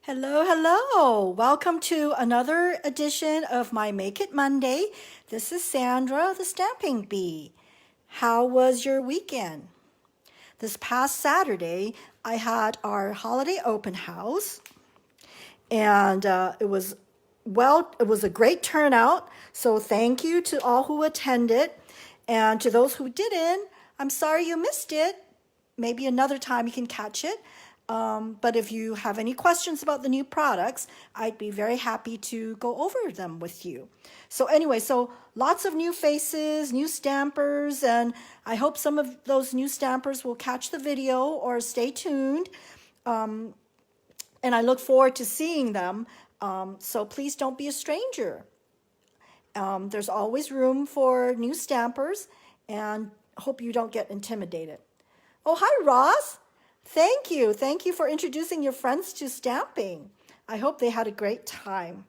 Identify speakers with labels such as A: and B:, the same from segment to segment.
A: Hello, hello. Welcome to another edition of my Make It Monday. This is Sandra, the Stamping Bee. How was your weekend? This past Saturday, I had our holiday open house, and it was a great turnout. So thank you to all who attended, and to those who didn't, I'm sorry you missed it. Maybe another time you can catch it. But if you have any questions about the new products, I'd be very happy to go over them with you. So anyway, so lots of new faces, new stampers, and I hope some of those new stampers will catch the video or stay tuned. And I look forward to seeing them. So please don't be a stranger. There's always room for new stampers, and hope you don't get intimidated. Oh, hi, Ross. Thank you. Thank you for introducing your friends to stamping. I hope they had a great time.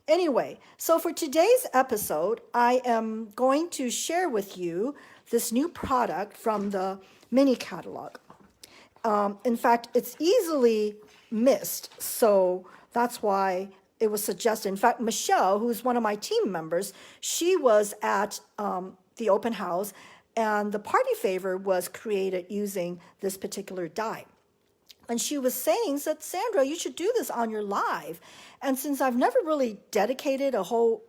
A: Anyway, so for today's episode, I am going to share with you this new product from the mini catalog. In fact, it's easily missed, so that's why it was suggested. In fact, Michelle, who's one of my team members, she was at the open house, and the party favor was created using this particular die. And she was saying that, Sandra, you should do this on your live. And since I've never really dedicated a whole,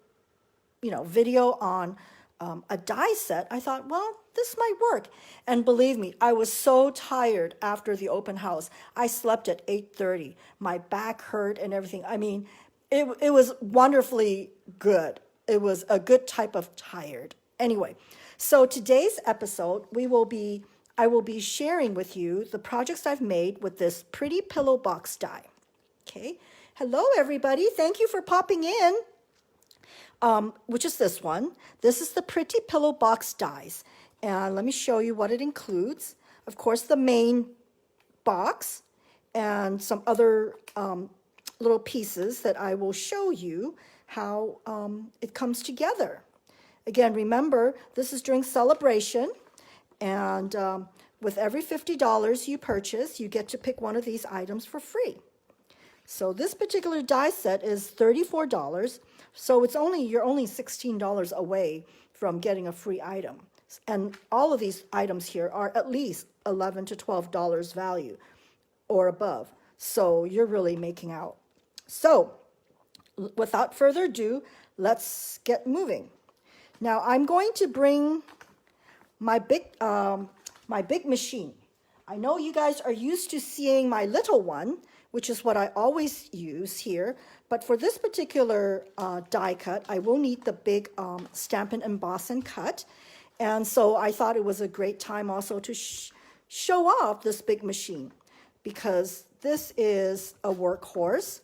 A: video on a die set, I thought, well, this might work. And believe me, I was so tired after the open house. I slept at 8:30. My back hurt and everything. I mean, it was wonderfully good. It was a good type of tired. Anyway, so today's episode, I will be sharing with you the projects I've made with this pretty pillow box die. Okay, hello everybody. Thank you for popping in. Which is this one. This is the pretty pillow box dies. And let me show you what it includes. Of course, the main box and some other little pieces that I will show you how it comes together. Again, remember, this is during celebration, and with every $50 you purchase, you get to pick one of these items for free. So this particular die set is $34, so you're only $16 away from getting a free item. And all of these items here are at least $11 to $12 value or above, so you're really making out. So without further ado, let's get moving. Now I'm going to bring my big machine. I know you guys are used to seeing my little one, which is what I always use here. But for this particular die cut, I will need the big Stampin' Emboss and Cut. And so I thought it was a great time also to show off this big machine, because this is a workhorse,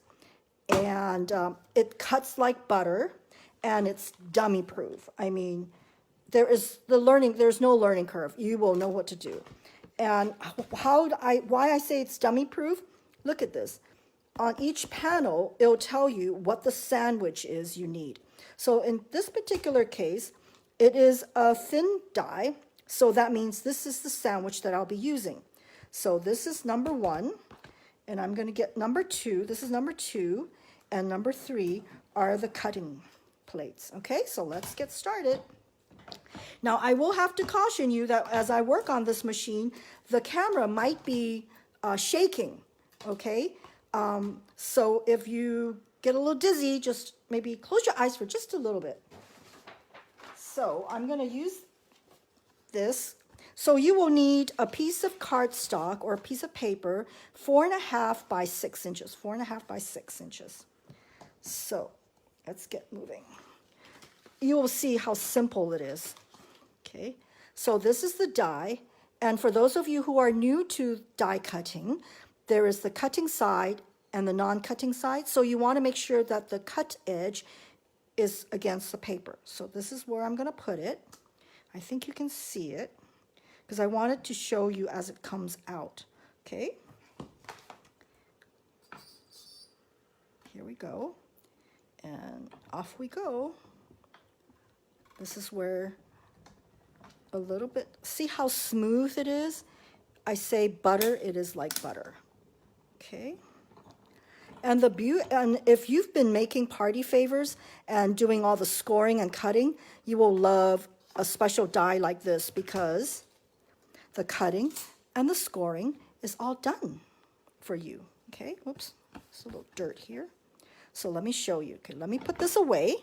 A: and it cuts like butter. And it's dummy proof. I mean, there's no learning curve. You will know what to do. And why I say it's dummy proof, look at this. On each panel, it'll tell you what the sandwich is you need. So in this particular case, it is a thin die. So that means this is the sandwich that I'll be using. So this is number 1, and I'm going to get number 2. This is number 2, and number 3 are the cutting plates. Okay, so let's get started. Now, I will have to caution you that as I work on this machine, the camera might be shaking, okay? So if you get a little dizzy, just maybe close your eyes for just a little bit. So I'm going to use this. So you will need a piece of cardstock or a piece of paper, 4.5 by 6 inches, 4.5 by 6 inches. So let's get moving. You will see how simple it is. Okay, so this is the die. And for those of you who are new to die cutting, there is the cutting side and the non-cutting side. So you want to make sure that the cut edge is against the paper. So this is where I'm going to put it. I think you can see it, because I want it to show you as it comes out. Okay, here we go. And off we go. This is where a little bit, see how smooth it is? I say butter, it is like butter. Okay. And if you've been making party favors and doing all the scoring and cutting, you will love a special die like this because the cutting and the scoring is all done for you. Okay, whoops, there's a little dirt here. So let me show you. Okay, let me put this away.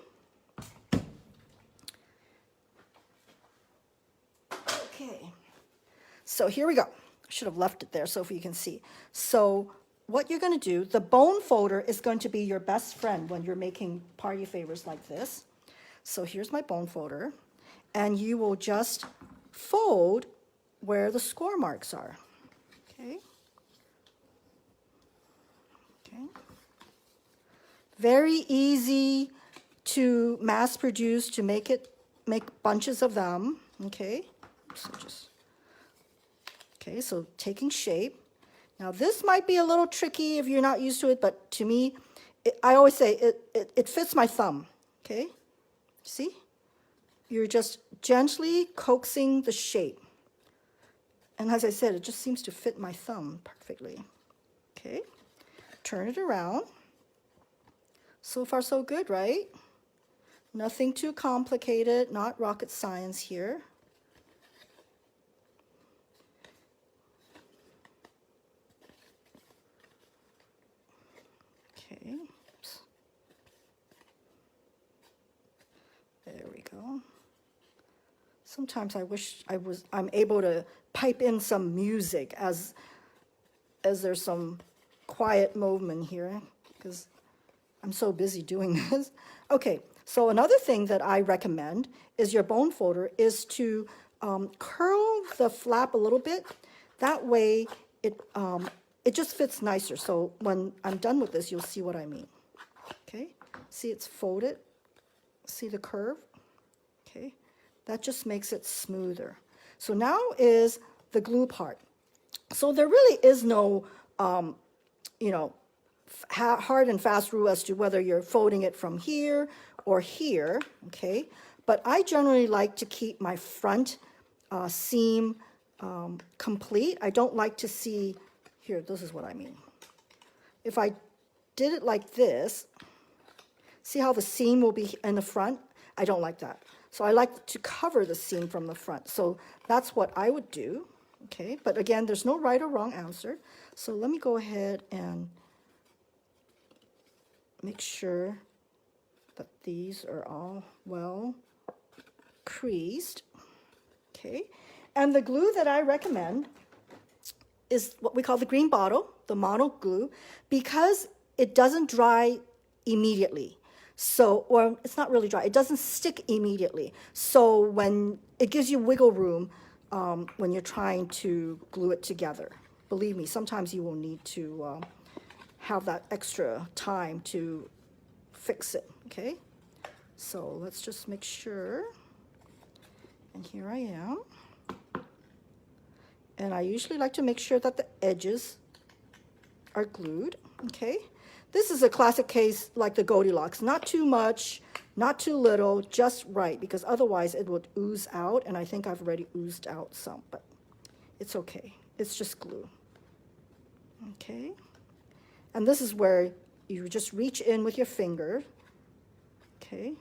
A: Okay, so here we go. I should have left it there so if you can see. So what you're going to do, the bone folder is going to be your best friend when you're making party favors like this. So here's my bone folder, and you will just fold where the score marks are. Okay. Okay. Very easy to mass produce, to make bunches of them. Okay. So taking shape. Now this might be a little tricky if you're not used to it, but to me, I always say it fits my thumb. Okay. See? You're just gently coaxing the shape. And as I said, it just seems to fit my thumb perfectly. Okay, turn it around. So far, so good, right? Nothing too complicated, not rocket science here. Okay, oops. There we go. Sometimes I wish I'm able to pipe in some music as there's some quiet movement here because I'm so busy doing this. Okay, so another thing that I recommend is your bone folder is to curl the flap a little bit. That way it just fits nicer. So when I'm done with this, you'll see what I mean. Okay, see it's folded. See the curve? Okay, that just makes it smoother. So now is the glue part. So there really is no, hard and fast rule as to whether you're folding it from here or here, okay? But I generally like to keep my front seam complete. I don't like to see, here, this is what I mean. If I did it like this, see how the seam will be in the front? I don't like that. So I like to cover the seam from the front. So that's what I would do, okay? But again, there's no right or wrong answer. So let me go ahead and make sure that these are all well creased, okay? And the glue that I recommend is what we call the green bottle, the mono glue, because it doesn't dry immediately. So, or it's not really dry, it doesn't stick immediately. So when it gives you wiggle room when you're trying to glue it together. Believe me, sometimes you will need to have that extra time to fix it, okay? So let's just make sure. And here I am. And I usually like to make sure that the edges are glued, okay? This is a classic case like the Goldilocks. Not too much, not too little, just right, because otherwise it would ooze out, and I think I've already oozed out some, but it's okay. It's just glue, okay? And this is where you just reach in with your finger, okay?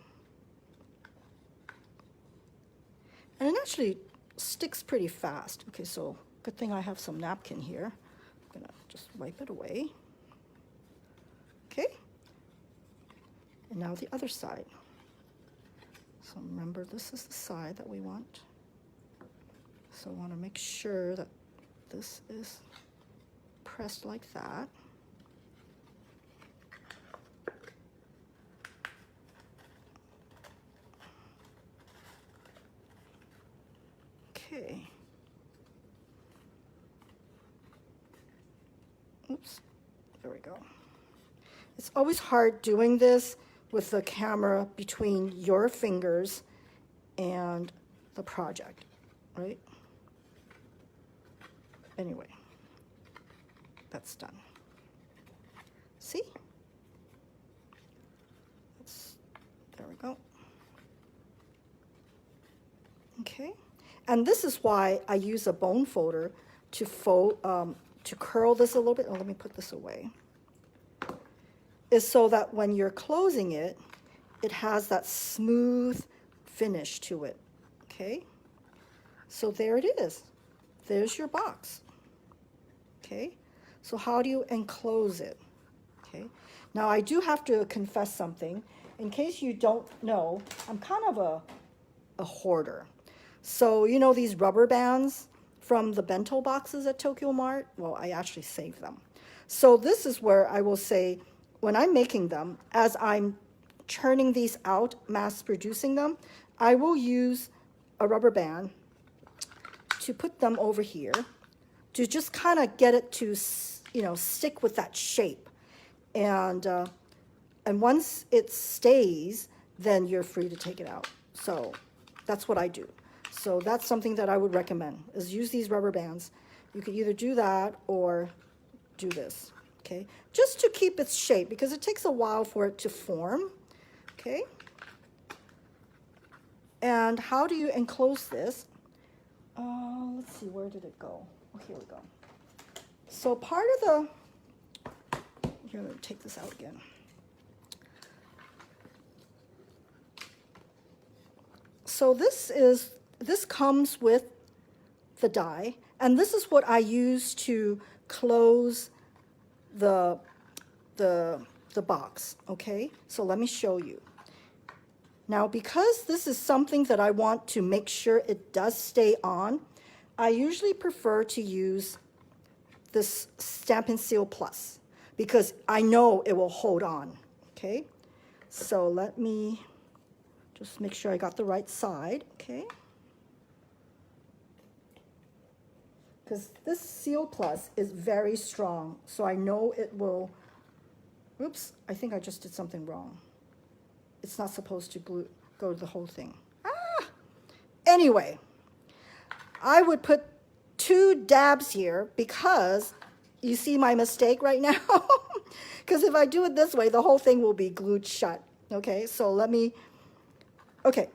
A: And it actually sticks pretty fast. Okay, so good thing I have some napkin here. I'm gonna just wipe it away. Okay, and now the other side. So remember, this is the side that we want. So I want to make sure that this is pressed like that. Okay. Oops, there we go. It's always hard doing this with the camera between your fingers and the project, right? Anyway, that's done. See? There we go. Okay, and this is why I use a bone folder to fold, to curl this a little bit. Oh, let me put this away. is so that when you're closing it, it has that smooth finish to it, okay? So there it is. There's your box, okay? So how do you enclose it, okay? Now I do have to confess something. In case you don't know, I'm kind of a hoarder. So you know these rubber bands from the bento boxes at Tokyo Mart? Well, I actually save them. So this is where I will say, when I'm making them, as I'm churning these out, mass producing them, I will use a rubber band to put them over here to just kind of get it to, you know, stick with that shape. And once it stays, then you're free to take it out. So that's what I do. So that's something that I would recommend, is use these rubber bands. You could either do that or do this, okay? Just to keep its shape, because it takes a while for it to form, okay? And how do you enclose this? Let's see, where did it go? Oh, here we go. So part of the, here, let me take this out again. So this comes with the die, and this is what I use to close the box, okay? So let me show you. Now, because this is something that I want to make sure it does stay on, I usually prefer to use this Stampin' Seal Plus, because I know it will hold on, okay? So let me just make sure I got the right side, okay? Because this Seal Plus is very strong, so I know it will, oops, I think I just did something wrong. It's not supposed to go to the whole thing. Anyway, I would put 2 dabs here because you see my mistake right now? Because if I do it this way, the whole thing will be glued shut, okay? So let me, okay,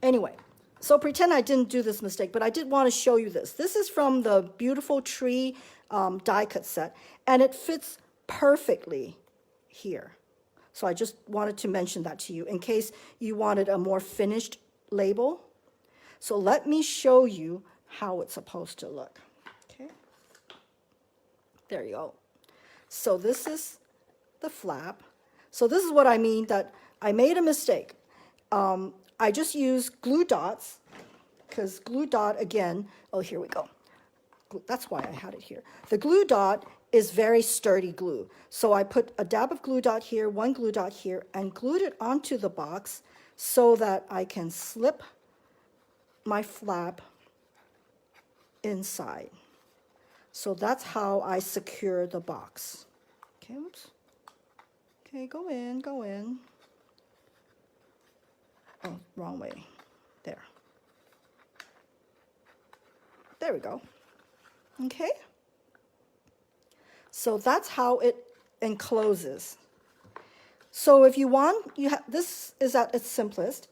A: anyway. So pretend I didn't do this mistake, but I did want to show you this. This is from the Beautiful Tree die cut set, and it fits perfectly here. So I just wanted to mention that to you in case you wanted a more finished label. So let me show you how it's supposed to look. Okay. There you go. So this is the flap. So this is what I mean that I made a mistake. I just used glue dots, because glue dot, again, oh, here we go. That's why I had it here. The glue dot is very sturdy glue. So I put a dab of glue dot here, 1 glue dot here, and glued it onto the box so that I can slip my flap inside. So that's how I secure the box. Okay, oops. Okay, go in, go in. Oh, wrong way. There. There we go. Okay. So that's how it encloses. So if you want, this is at its simplest.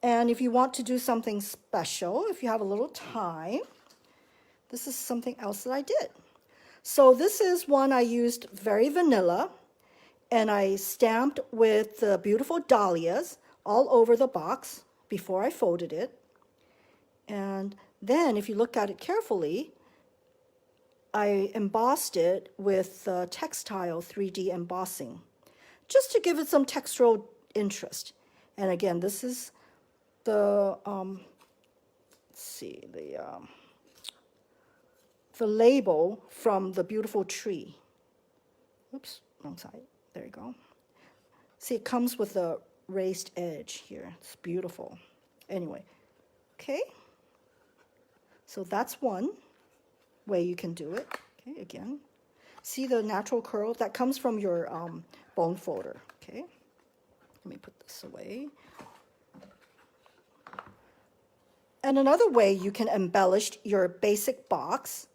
A: And if you want to do something special, if you have a little time, this is something else that I did. So this is one I used very vanilla, and I stamped with the beautiful dahlias all over the box before I folded it. And then if you look at it carefully, I embossed it with textile 3D embossing, just to give it some textural interest. And again, this is the, let's see, the label from the Beautiful Tree. Oops, wrong side. There you go. See, it comes with a raised edge here. It's beautiful. Anyway, okay. So that's one way you can do it. Okay, again. See the natural curl? That comes from your bone folder. Okay. Let me put this away. And another way you can embellish your basic box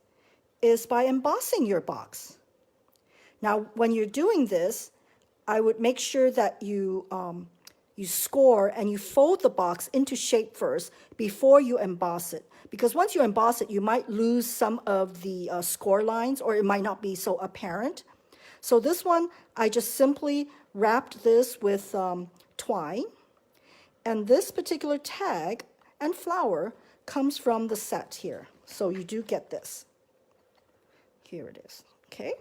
A: is by embossing your box. Now, when you're doing this, I would make sure that you score and you fold the box into shape first before you emboss it. Because once you emboss it, you might lose some of the score lines, or it might not be so apparent. So this one, I just simply wrapped this with twine. And this particular tag and flower comes from the set here. So you do get this. Here it is, okay?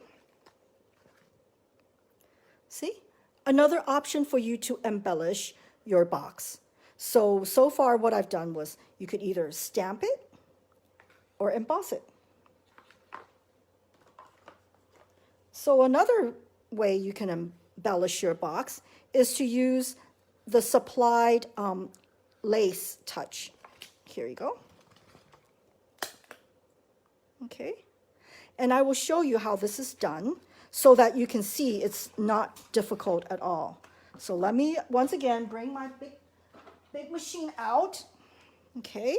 A: See? Another option for you to embellish your box. So far what I've done was you could either stamp it or emboss it. So another way you can embellish your box is to use the supplied lace touch. Here you go. Okay. And I will show you how this is done so that you can see it's not difficult at all. So let me, once again, bring my big machine out. Okay.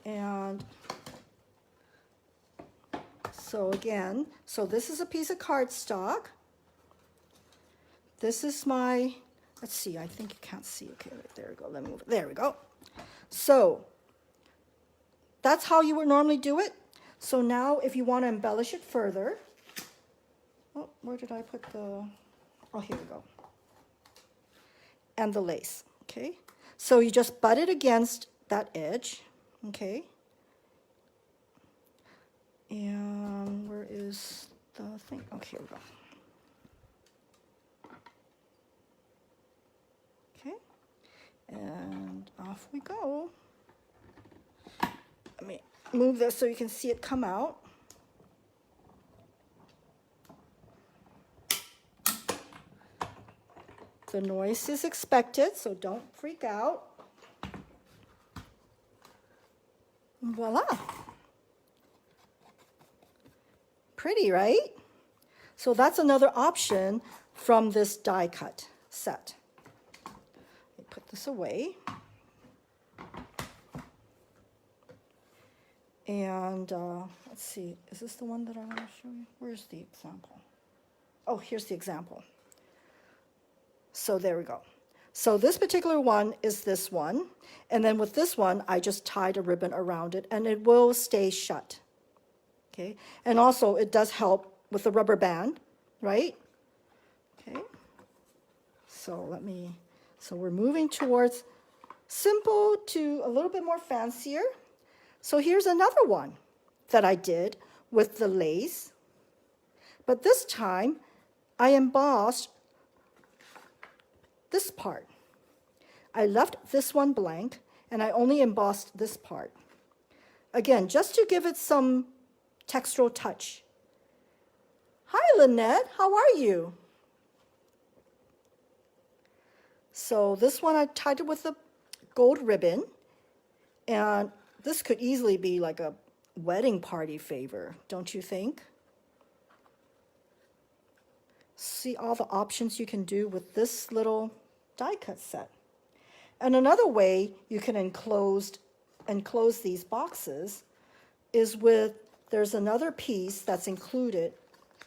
A: And so again, so this is a piece of cardstock. This is my, let's see, I think you can't see. Okay, there we go. Let me move it. There we go. So that's how you would normally do it. So now if you want to embellish it further, oh, where did I put the, oh, here we go. And the lace, okay? So you just butt it against that edge, okay? And where is the thing? Okay, here we go. Okay, and off we go. Let me move this so you can see it come out. The noise is expected, so don't freak out. And voila. Pretty, right? So that's another option from this die cut set. Let me put this away. And let's see, is this the one that I want to show you? Where's the example? Oh, here's the example. So there we go. So this particular one is this one. And then with this one, I just tied a ribbon around it and it will stay shut. Okay. And also it does help with the rubber band, right? Okay. So we're moving towards simple to a little bit more fancier. So here's another one that I did with the lace. But this time I embossed this part. I left this one blank and I only embossed this part. Again, just to give it some textural touch. Hi, Lynette, how are you? So this one I tied it with a gold ribbon, and this could easily be like a wedding party favor, don't you think? See all the options you can do with this little die cut set. And another way you can enclose these boxes is with, there's another piece that's included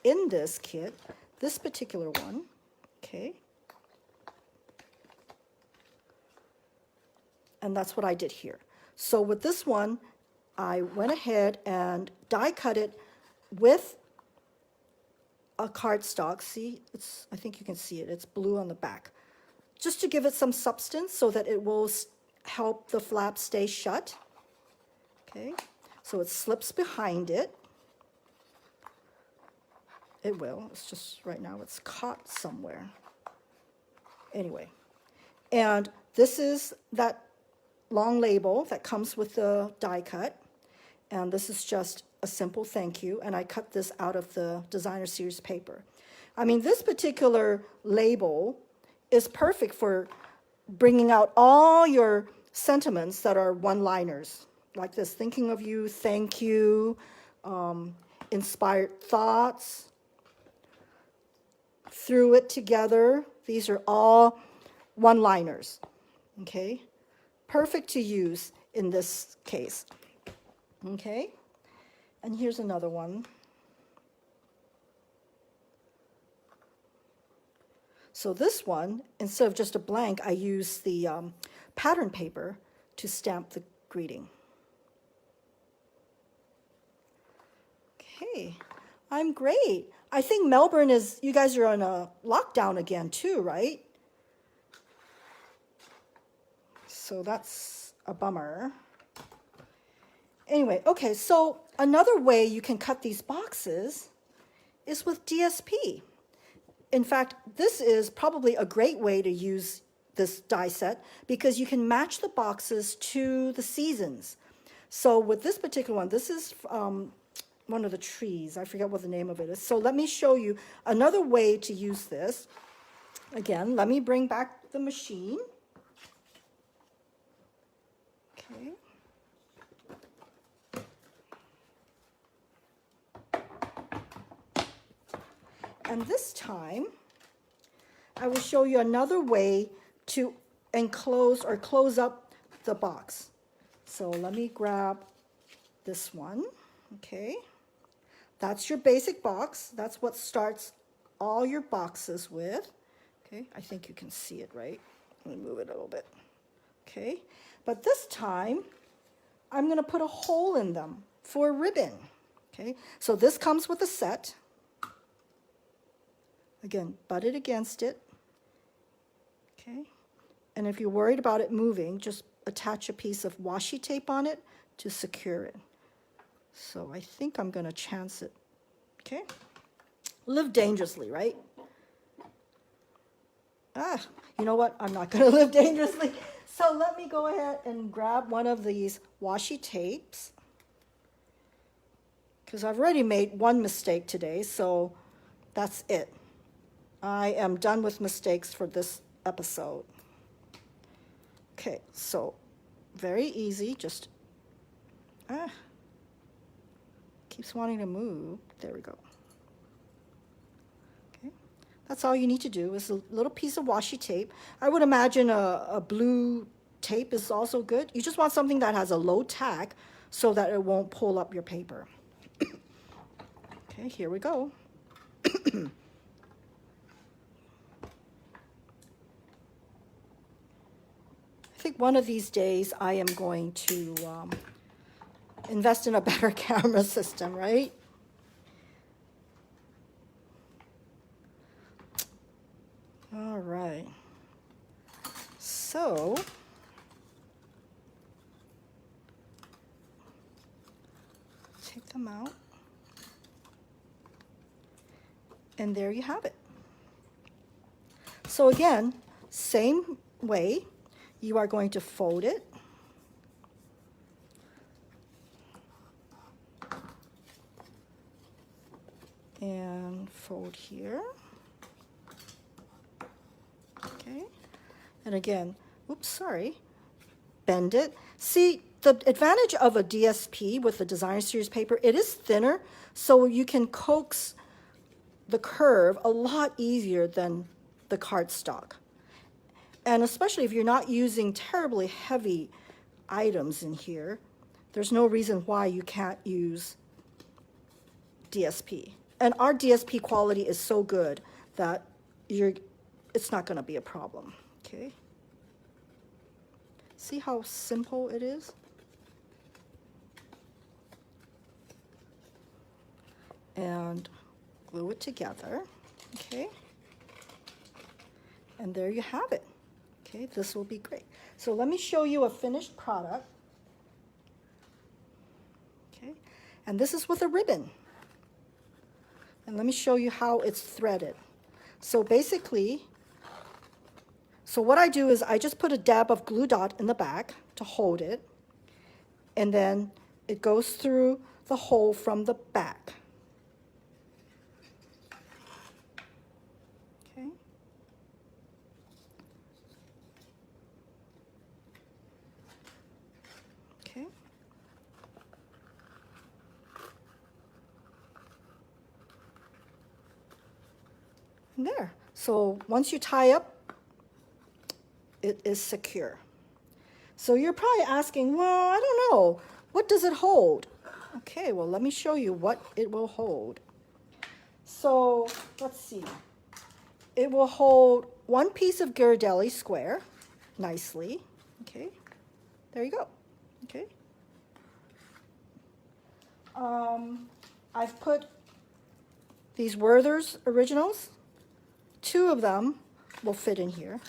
A: in this kit, this particular one, okay? And that's what I did here. So with this one, I went ahead and die cut it with a cardstock. See, I think you can see it, it's blue on the back. Just to give it some substance so that it will help the flap stay shut. Okay, so it slips behind it. It will, it's just right now it's caught somewhere. Anyway, and this is that long label that comes with the die cut. And this is just a simple thank you. And I cut this out of the designer series paper. I mean, this particular label is perfect for bringing out all your sentiments that are one-liners, like this, thinking of you, thank you, inspired thoughts, threw it together. These are all one-liners, okay? Perfect to use in this case, okay? And here's another one. So this one, instead of just a blank, I use the pattern paper to stamp the greeting. Okay, I'm great. I think Melbourne is, you guys are on a lockdown again too, right? So that's a bummer. Anyway, okay, so another way you can cut these boxes is with DSP. In fact, this is probably a great way to use this die set because you can match the boxes to the seasons. So with this particular one, this is one of the trees. I forget what the name of it is. So let me show you another way to use this. Again, let me bring back the machine. Okay. And this time, I will show you another way to enclose or close up the box. So let me grab this one, okay? That's your basic box. That's what starts all your boxes with. Okay, I think you can see it, right? Let me move it a little bit. Okay, but this time, I'm gonna put a hole in them for a ribbon. Okay, so this comes with a set. Again, butt it against it. Okay, and if you're worried about it moving, just attach a piece of washi tape on it to secure it. So I think I'm gonna chance it. Okay, live dangerously, right? You know what? I'm not gonna live dangerously. So let me go ahead and grab one of these washi tapes because I've already made one mistake today, so that's it. I am done with mistakes for this episode. Okay, so very easy, just keeps wanting to move. There we go. Okay, that's all you need to do is a little piece of washi tape. I would imagine a blue tape is also good. You just want something that has a low tack so that it won't pull up your paper. Okay, here we go. I think one of these days I am going to invest in a better camera system, right? All right. So, take them out. And there you have it. So again, same way, you are going to fold it. And fold here. Okay. And again, oops, sorry. Bend it. See, the advantage of a DSP with the Designer Series paper, it is thinner, so you can coax the curve a lot easier than the cardstock. And especially if you're not using terribly heavy items in here, there's no reason why you can't use DSP. And our DSP quality is so good that it's not going to be a problem. Okay. See how simple it is? And glue it together. Okay. And there you have it. Okay, this will be great. So let me show you a finished product. Okay, and this is with a ribbon. And let me show you how it's threaded. So basically, so what I do is I just put a dab of glue dot in the back to hold it. And then it goes through the hole from the back. Okay. Okay. And there. So once you tie up, it is secure. So you're probably asking, well, I don't know, what does it hold? Okay, well, let me show you what it will hold. So let's see. It will hold one piece of Ghirardelli square nicely. Okay, there you go. Okay. I've put these Werther's Originals. 2 of them will fit in here.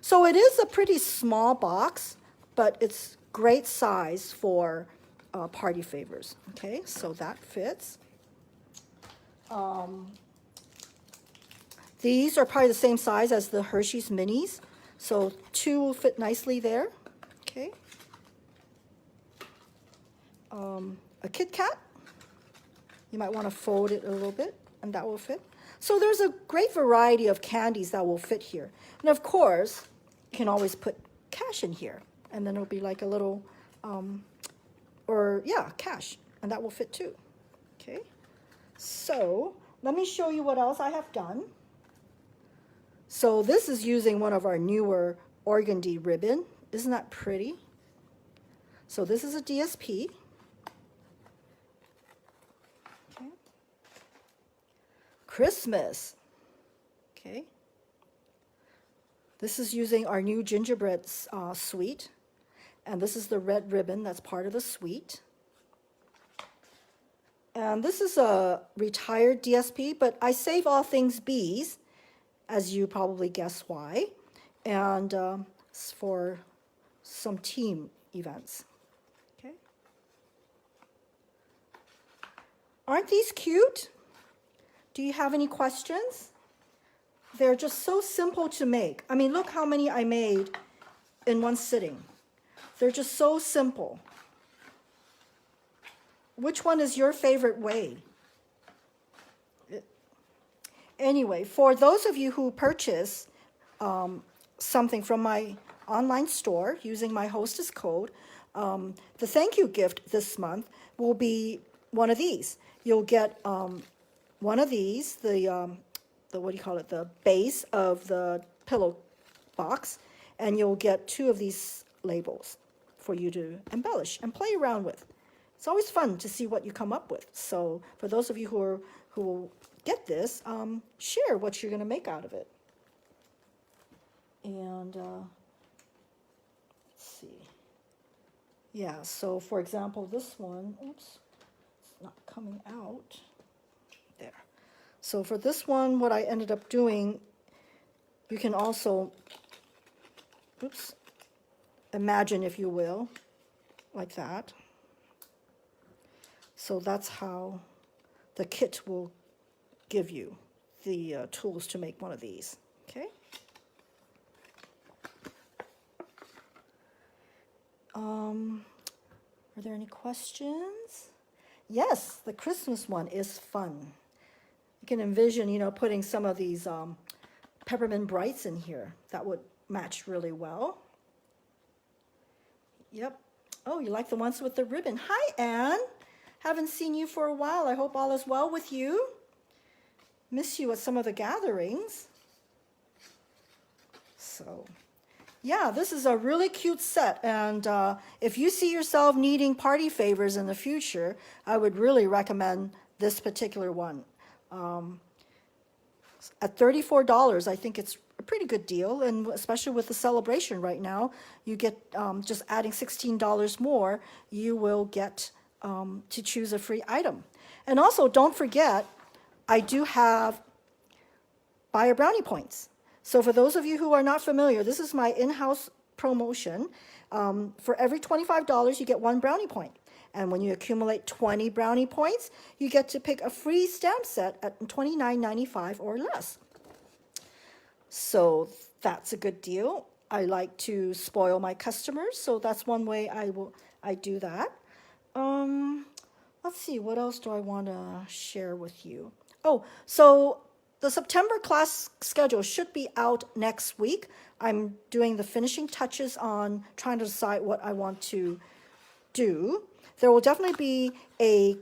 A: So it is a pretty small box, but it's great size for party favors. Okay, so that fits. These are probably the same size as the Hershey's Minis, so 2 will fit nicely there. Okay. A Kit Kat. You might want to fold it a little bit, and that will fit. So there's a great variety of candies that will fit here. And of course, you can always put cash in here, and then it'll be like a little, cash, and that will fit too. Okay. So let me show you what else I have done. So this is using one of our newer organdy ribbon. Isn't that pretty? So this is a DSP. Okay. Christmas. Okay. This is using our new gingerbread suite. And this is the red ribbon that's part of the suite. And this is a retired DSP, but I save all things bees, as you probably guess why, and it's for some team events. Okay. Aren't these cute? Do you have any questions? They're just so simple to make. I mean, look how many I made in one sitting. They're just so simple. Which one is your favorite way? Anyway, for those of you who purchase something from my online store using my hostess code, the thank you gift this month will be one of these. You'll get one of these, the what do you call it, the base of the pillow box, and you'll get 2 of these labels for you to embellish and play around with. It's always fun to see what you come up with. So for those of you who will get this, share what you're going to make out of it. And let's see. Yeah, so for example, this one, oops, it's not coming out. There. So for this one, what I ended up doing, you can also, oops, imagine, if you will, like that. So that's how the kit will give you the tools to make one of these. Okay. Are there any questions? Yes, the Christmas one is fun. You can envision, putting some of these peppermint brights in here. That would match really well. Yep. Oh, you like the ones with the ribbon. Hi, Anne. Haven't seen you for a while. I hope all is well with you. Miss you at some of the gatherings. So, yeah, this is a really cute set. And if you see yourself needing party favors in the future, I would really recommend this particular one. At $34, I think it's a pretty good deal. And especially with the celebration right now, you get just adding $16 more, you will get to choose a free item. And also, don't forget, I do have buy a brownie points. So for those of you who are not familiar, this is my in-house promotion. For every $25, you get 1 brownie point. And when you accumulate 20 brownie points, you get to pick a free stamp set at $29.95 or less. So that's a good deal. I like to spoil my customers, so that's one way I do that. Let's see, what else do I want to share with you? Oh, so the September class schedule should be out next week. I'm doing the finishing touches on trying to decide what I want to do. There will definitely be a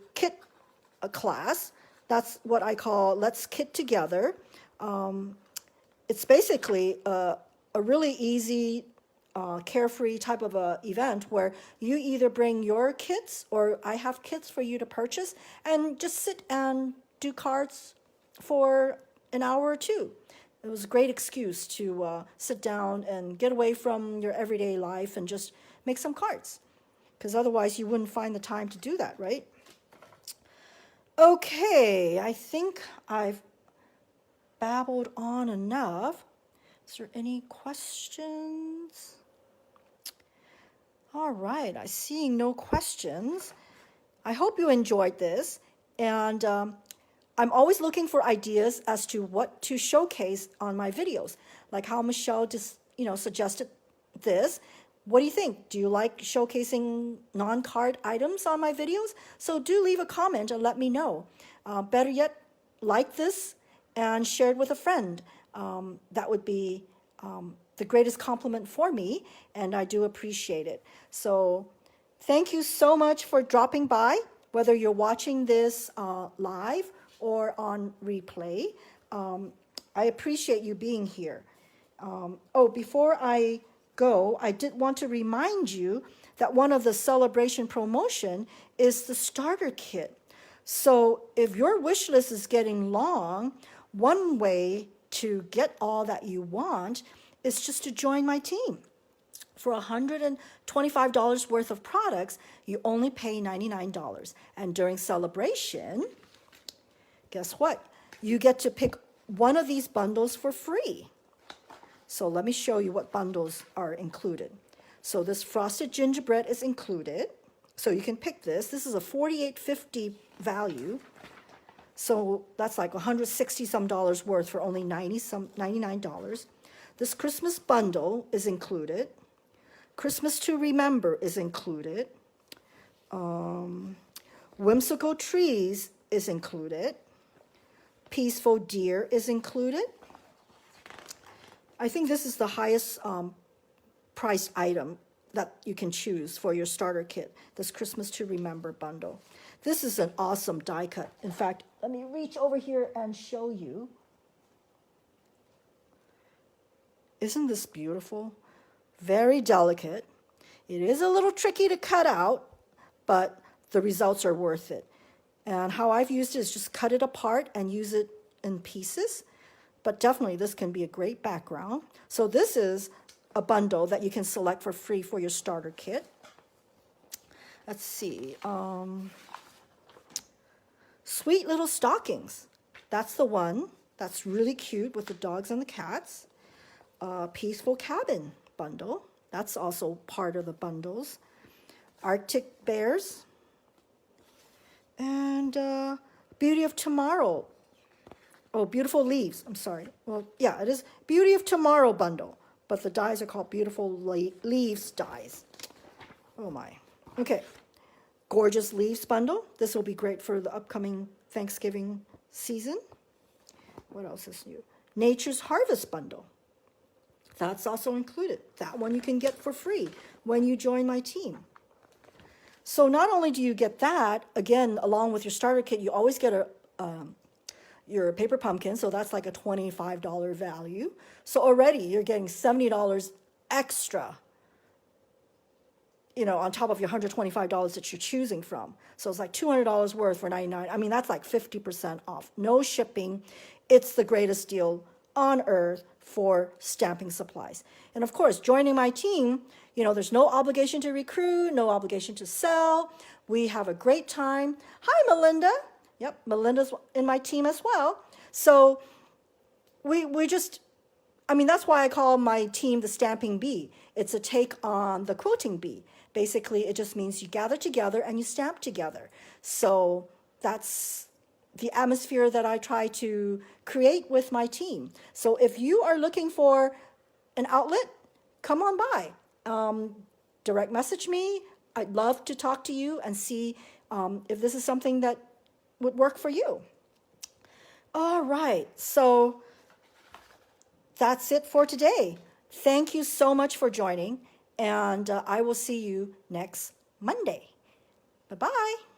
A: class. That's what I call Let's Kit Together. It's basically a really easy, carefree type of a event where you either bring your kits or I have kits for you to purchase and just sit and do cards for an hour or 2. It was a great excuse to sit down and get away from your everyday life and just make some cards, because otherwise you wouldn't find the time to do that, right? Okay, I think I've babbled on enough. Is there any questions? All right, I see no questions. I hope you enjoyed this, and I'm always looking for ideas as to what to showcase on my videos, like how Michelle just, suggested this. What do you think? Do you like showcasing non-card items on my videos? So do leave a comment and let me know. Better yet, like this and share it with a friend. That would be the greatest compliment for me, and I do appreciate it. So thank you so much for dropping by, whether you're watching this live or on replay. I appreciate you being here. Before I go, I did want to remind you that one of the celebration promotion is the starter kit. So if your wish list is getting long, one way to get all that you want is just to join my team. For $125 worth of products, you only pay $99. And during celebration, guess what? You get to pick one of these bundles for free. So let me show you what bundles are included. So this frosted gingerbread is included. So you can pick this. This is a $48.50 value. So that's like $160 some worth for only $99. This Christmas bundle is included. Christmas to Remember is included. Whimsical Trees is included. Peaceful Deer is included. I think this is the highest priced item that you can choose for your starter kit, this Christmas to Remember bundle. This is an awesome die cut. In fact, let me reach over here and show you. Isn't this beautiful? Very delicate. It is a little tricky to cut out, but the results are worth it. And how I've used it is just cut it apart and use it in pieces. But definitely this can be a great background. So this is a bundle that you can select for free for your starter kit. Let's see. Sweet Little Stockings. That's the one. That's really cute with the dogs and the cats. Peaceful Cabin bundle. That's also part of the bundles. Arctic Bears. And Beauty of Tomorrow. Oh, Beautiful Leaves. I'm sorry. Well, yeah, it is Beauty of Tomorrow bundle. But the dies are called Beautiful Leaves dies. Oh, my. Okay. Gorgeous Leaves bundle. This will be great for the upcoming Thanksgiving season. What else is new? Nature's Harvest bundle. That's also included. That one you can get for free when you join my team. So not only do you get that, again, along with your starter kit, you always get your paper pumpkin, so that's like a $25 value. So already you're getting $70 extra, on top of your $125 that you're choosing from. So it's like $200 worth for $99. I mean, that's like 50% off. No shipping. It's the greatest deal on earth for stamping supplies. And of course, joining my team, there's no obligation to recruit, no obligation to sell. We have a great time. Hi, Melinda. Yep, Melinda's in my team as well. So we just, that's why I call my team the Stamping Bee. It's a take on the Quilting Bee. Basically, it just means you gather together and you stamp together. So that's the atmosphere that I try to create with my team. So if you are looking for an outlet, come on by. Direct message me. I'd love to talk to you and see if this is something that would work for you. All right, so that's it for today. Thank you so much for joining, and I will see you next Monday. Bye-bye.